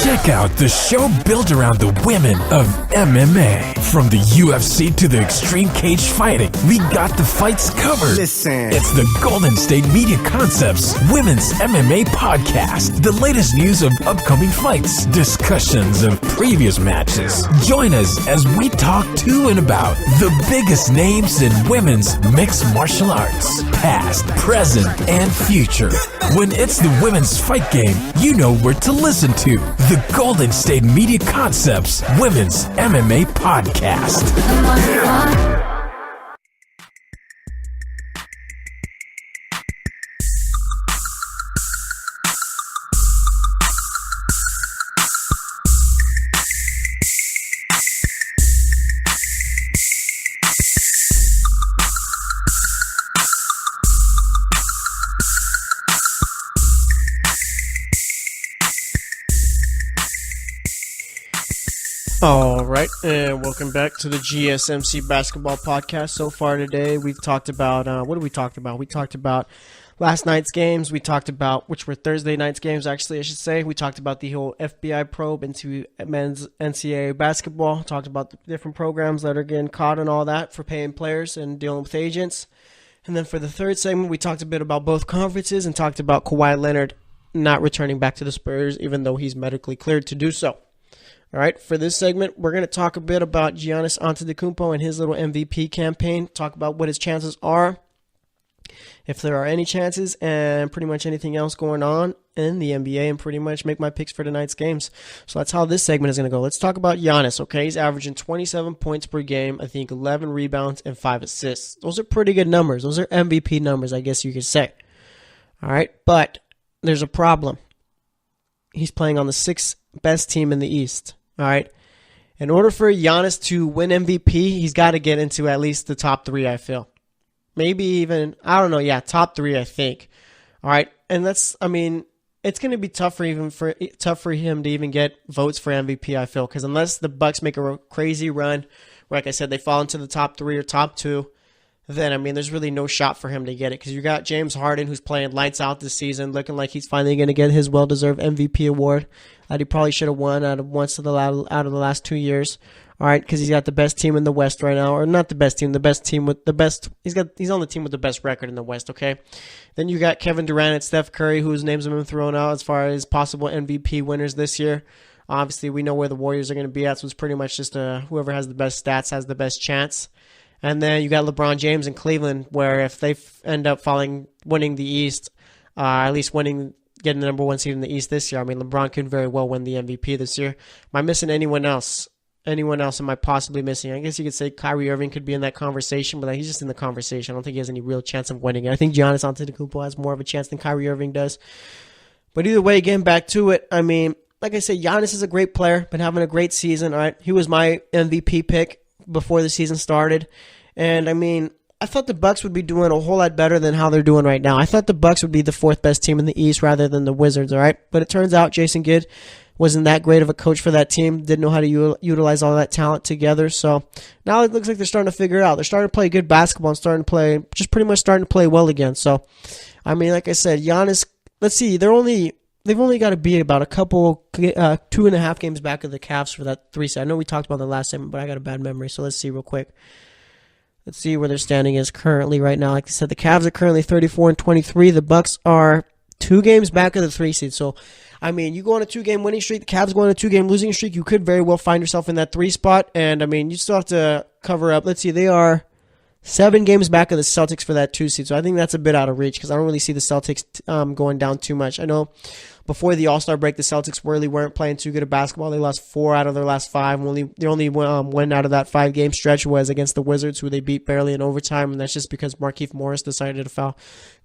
Check out the show built around the women of MMA. From the UFC to the extreme cage fighting, we got the fights covered. Listen. It's the Golden State Media Concepts Women's MMA Podcast. The latest news of upcoming fights, discussions of previous matches. Join us as we talk to and about the biggest names in women's mixed martial arts, past, present, and future. When it's the women's fight game, you know where to listen to. The Golden State Media Concepts Women's MMA Podcast. All right, and welcome back to the GSMC Basketball Podcast. So far today, we've talked about, what did we talk about? We talked about last night's games. We talked about, which were Thursday night's games, actually, I should say. We talked about the whole FBI probe into men's NCAA basketball. Talked about the different programs that are getting caught and all that for paying players and dealing with agents. And then for the third segment, we talked a bit about both conferences and talked about Kawhi Leonard not returning back to the Spurs, even though he's medically cleared to do so. All right, for this segment, we're going to talk a bit about Giannis Antetokounmpo and his little MVP campaign, talk about what his chances are, if there are any chances, and pretty much anything else going on in the NBA, and pretty much make my picks for tonight's games. So that's how this segment is going to go. Let's talk about Giannis, okay? He's averaging 27 points per game, I think 11 rebounds and 5 assists. Those are pretty good numbers. Those are MVP numbers, I guess you could say. All right, but there's a problem. He's playing on the 6th best team in the East. All right. In order for Giannis to win MVP, he's got to get into at least the top 3, I feel. Maybe even, I don't know. Yeah, top 3, I think. All right. And it's going to be tough for him to even get votes for MVP, I feel, because unless the Bucks make a crazy run, like I said, they fall into the top 3 or top 2, then, there's really no shot for him to get it, because you got James Harden, who's playing lights out this season, looking like he's finally going to get his well-deserved MVP award that he probably should have won out of the last 2 years. All right, because he's got the best team in the West right now, or not the best team with the best. He's on the team with the best record in the West. Okay, then you got Kevin Durant and Steph Curry, whose names have been thrown out as far as possible MVP winners this year. Obviously, we know where the Warriors are going to be at, so it's pretty much just whoever has the best stats has the best chance. And then you got LeBron James in Cleveland, where if they end up winning the East, at least getting the number 1 seed in the East this year, I mean, LeBron could very well win the MVP this year. Am I missing anyone else? Anyone else am I possibly missing? I guess you could say Kyrie Irving could be in that conversation, but he's just in the conversation. I don't think he has any real chance of winning it. I think Giannis Antetokounmpo has more of a chance than Kyrie Irving does. But either way, getting back to it, I mean, like I said, Giannis is a great player, been having a great season. All right, he was my MVP pick before the season started, and I mean, I thought the Bucks would be doing a whole lot better than how they're doing right now. I thought the Bucks would be the 4th best team in the East rather than the Wizards. All right, but it turns out Jason Kidd wasn't that great of a coach for that team, didn't know how to utilize all that talent together. So now it looks like they're starting to figure it out. They're starting to play good basketball and starting to play well again. So, I mean, like I said, Giannis, let's see, they've only got to be about a couple, 2.5 games back of the Cavs for that 3 set. I know we talked about the last segment, but I got a bad memory, so let's see real quick. Let's see where their standing is currently right now. Like I said, the Cavs are currently 34-23. The Bucks are 2 games back of the 3 seed. So, I mean, you go on a 2-game winning streak, the Cavs go on a 2-game losing streak, you could very well find yourself in that 3 spot. And, I mean, you still have to cover up. Let's see, they are 7 games back of the Celtics for that 2 seed. So I think that's a bit out of reach because I don't really see the Celtics going down too much. I know before the All-Star break, the Celtics really weren't playing too good at basketball. They lost 4 out of their last 5. The only win out of that 5-game stretch was against the Wizards, who they beat barely in overtime, and that's just because Markieff Morris decided to foul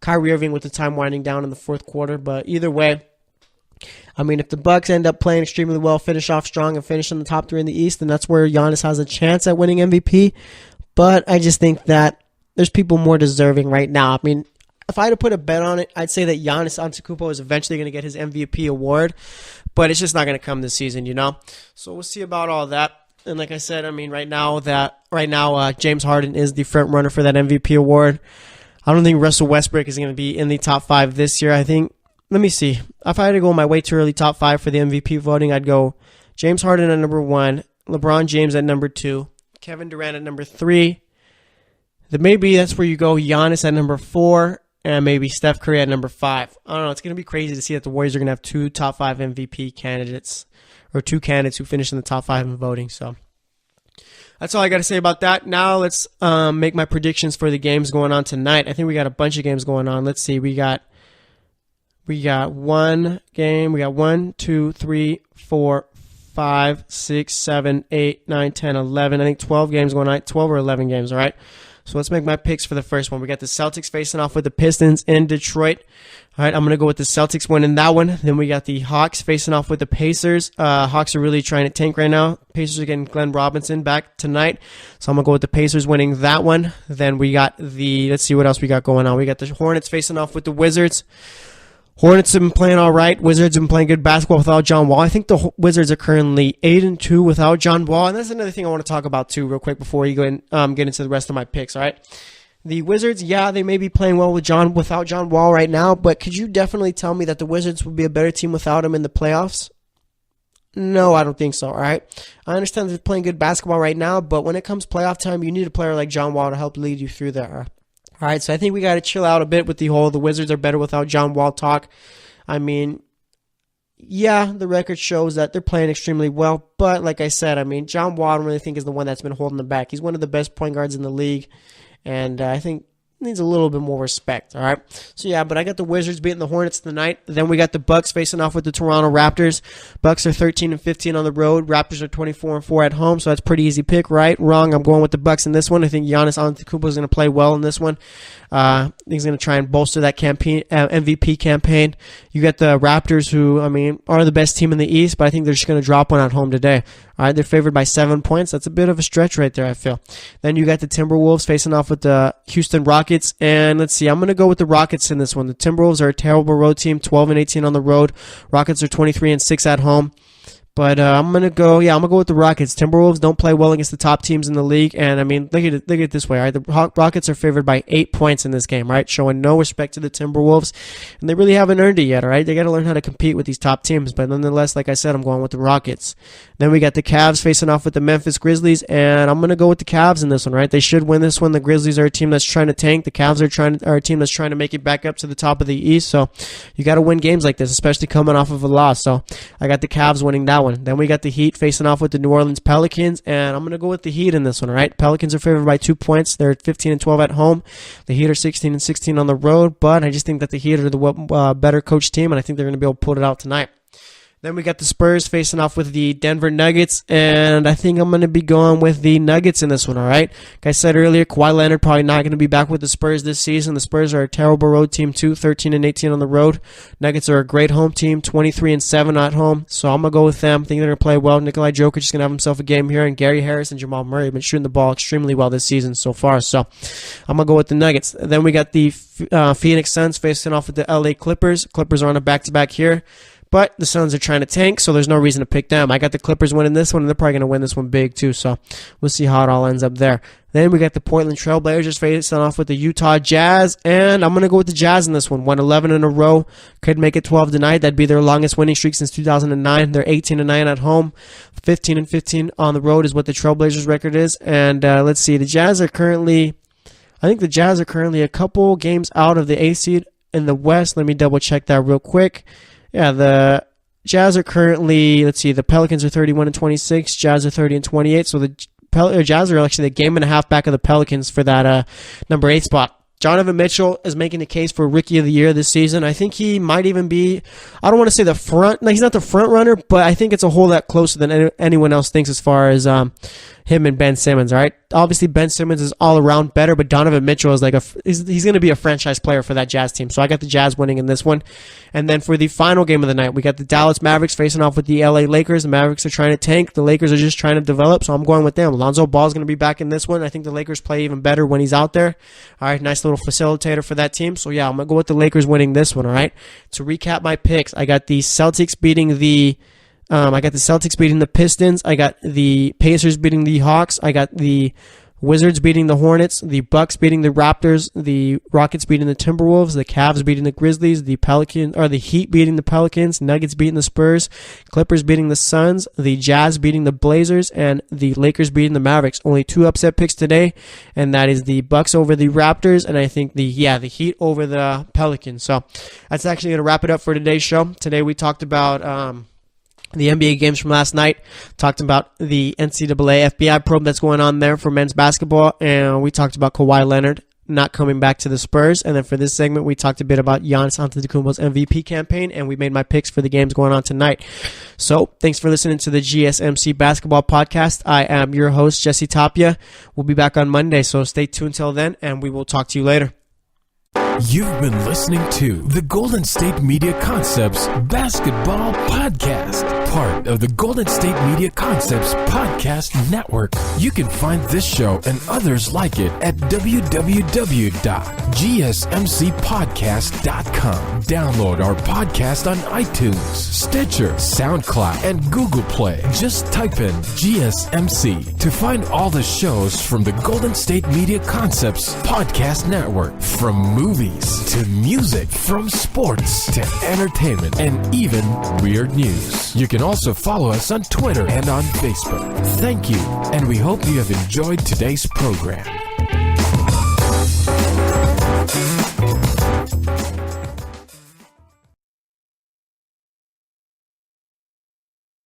Kyrie Irving with the time winding down in the 4th quarter. But either way, I mean, if the Bucks end up playing extremely well, finish off strong, and finish in the top 3 in the East, then that's where Giannis has a chance at winning MVP. But I just think that there's people more deserving right now. I mean, if I had to put a bet on it, I'd say that Giannis Antetokounmpo is eventually going to get his MVP award, but it's just not going to come this season, you know? So we'll see about all that. And like I said, I mean, right now, James Harden is the front runner for that MVP award. I don't think Russell Westbrook is going to be in the top 5 this year. I think, let me see. If I had to go my way too early top 5 for the MVP voting, I'd go James Harden at number 1, LeBron James at number 2, Kevin Durant at number 3. Then maybe that's where you go Giannis at number 4, and maybe Steph Curry at number 5. I don't know. It's going to be crazy to see that the Warriors are going to have 2 top 5 MVP candidates, or 2 candidates who finish in the top 5 in voting. So that's all I got to say about that. Now let's make my predictions for the games going on tonight. I think we got a bunch of games going on. Let's see. We got one game. We got 1, 2, 3, 4, 5, 6, 7, 8, 9, 10, 11. I think 12 games going on. 12 or 11 games, all right? So let's make my picks for the first one. We got the Celtics facing off with the Pistons in Detroit. All right, I'm going to go with the Celtics winning that one. Then we got the Hawks facing off with the Pacers. Hawks are really trying to tank right now. Pacers are getting Glenn Robinson back tonight. So I'm going to go with the Pacers winning that one. Then we got let's see what else we got going on. We got the Hornets facing off with the Wizards. Hornets have been playing all right. Wizards have been playing good basketball without John Wall. I think the Wizards are currently 8-2 without John Wall. And that's another thing I want to talk about too real quick before you go and get into the rest of my picks, all right? The Wizards, yeah, they may be playing well without John Wall right now, but could you definitely tell me that the Wizards would be a better team without him in the playoffs? No, I don't think so, all right? I understand they're playing good basketball right now, but when it comes playoff time, you need a player like John Wall to help lead you through there. All right, so I think we got to chill out a bit with the Wizards are better without John Wall talk. I mean, yeah, the record shows that they're playing extremely well, but like I said, I mean, John Wall I don't really think is the one that's been holding them back. He's one of the best point guards in the league, and I think needs a little bit more respect, all right? So, yeah, but I got the Wizards beating the Hornets tonight. Then we got the Bucks facing off with the Toronto Raptors. Bucks are 13-15 on the road. Raptors are 24-4 at home, so that's a pretty easy pick, right? Wrong, I'm going with the Bucks in this one. I think Giannis Antetokounmpo is going to play well in this one. He's going to try and bolster that MVP campaign. You got the Raptors, who, I mean, are the best team in the East, but I think they're just going to drop one at home today. All right, they're favored by 7 points. That's a bit of a stretch right there, I feel. Then you got the Timberwolves facing off with the Houston Rockets. And let's see, I'm going to go with the Rockets in this one. The Timberwolves are a terrible road team, 12-18 on the road. Rockets are 23-6 at home. But I'm going to go with the Rockets. Timberwolves don't play well against the top teams in the league. And, I mean, look at it this way. All right? The Rockets are favored by 8 points in this game, right? Showing no respect to the Timberwolves. And they really haven't earned it yet, all right? They got to learn how to compete with these top teams. But nonetheless, like I said, I'm going with the Rockets. Then we got the Cavs facing off with the Memphis Grizzlies. And I'm going to go with the Cavs in this one, right? They should win this one. The Grizzlies are a team that's trying to tank. The Cavs are a team that's trying to make it back up to the top of the East. So you got to win games like this, especially coming off of a loss. So I got the Cavs winning that one. one. Then we got the Heat facing off with the New Orleans Pelicans, and I'm going to go with the Heat in this one, all right? Pelicans are favored by 2 points. They're 15-12 at home. The Heat are 16-16 on the road, but I just think that the Heat are the better coach team, and I think they're going to be able to pull it out tonight. Then we got the Spurs facing off with the Denver Nuggets, and I think I'm going to be going with the Nuggets in this one, all right? Like I said earlier, Kawhi Leonard probably not going to be back with the Spurs this season. The Spurs are a terrible road team too, 13-18 on the road. Nuggets are a great home team, 23-7 at home, so I'm going to go with them. I think they're going to play well. Nikolai Jokic is going to have himself a game here, and Gary Harris and Jamal Murray have been shooting the ball extremely well this season so far, so I'm going to go with the Nuggets. Then we got the Phoenix Suns facing off with the LA Clippers. Clippers are on a back-to-back here. But the Suns are trying to tank, so there's no reason to pick them. I got the Clippers winning this one, and they're probably going to win this one big too, so we'll see how it all ends up there. Then we got the Portland Trail Blazers facing off with the Utah Jazz, and I'm going to go with the Jazz in this one. Won 11 in a row, could make it 12 tonight. That'd be their longest winning streak since 2009. They're 18-9 at home, 15-15 on the road is what the Trail Blazers record is. And let's see, the Jazz are currently a couple games out of the A seed in the West. Let me double check that real quick. Yeah, the Jazz are currently, let's see, the Pelicans are 31-26, Jazz are 30-28, so the Jazz are actually a game and a half back of the Pelicans for that number 8 spot. Donovan Mitchell is making the case for Rookie of the Year this season. I think he might even be, I don't want to say he's not the front runner, but I think it's a whole lot closer than anyone else thinks as far as him and Ben Simmons, all right? Obviously, Ben Simmons is all around better, but Donovan Mitchell is he's going to be a franchise player for that Jazz team. So I got the Jazz winning in this one. And then for the final game of the night, we got the Dallas Mavericks facing off with the LA Lakers. The Mavericks are trying to tank. The Lakers are just trying to develop, so I'm going with them. Lonzo Ball is going to be back in this one. I think the Lakers play even better when he's out there. All right, nice little facilitator for that team. So yeah, I'm going to go with the Lakers winning this one, all right? To recap my picks, I got the Celtics beating the Pistons. I got the Pacers beating the Hawks. I got the Wizards beating the Hornets. The Bucks beating the Raptors. The Rockets beating the Timberwolves. The Cavs beating the Grizzlies. The Heat beating the Pelicans. Nuggets beating the Spurs. Clippers beating the Suns. The Jazz beating the Blazers, and the Lakers beating the Mavericks. Only 2 upset picks today, and that is the Bucks over the Raptors, and I think the Heat over the Pelicans. So that's actually going to wrap it up for today's show. Today we talked about the NBA games from last night, talked about the NCAA FBI probe that's going on there for men's basketball, and we talked about Kawhi Leonard not coming back to the Spurs. And then for this segment, we talked a bit about Giannis Antetokounmpo's MVP campaign, and we made my picks for the games going on tonight. So thanks for listening to the GSMC Basketball Podcast. I am your host, Jesse Tapia. We'll be back on Monday, so stay tuned till then, and we will talk to you later. You've been listening to the Golden State Media Concepts Basketball Podcast, part of the Golden State Media Concepts Podcast Network. You can find this show and others like it at www.gsmcpodcast.com. Download our podcast on iTunes, Stitcher, SoundCloud, and Google Play. Just type in GSMC to find all the shows from the Golden State Media Concepts Podcast Network, from movies to music, from sports to entertainment, and even weird news. You can also follow us on Twitter and on Facebook. Thank you, and we hope you have enjoyed today's program.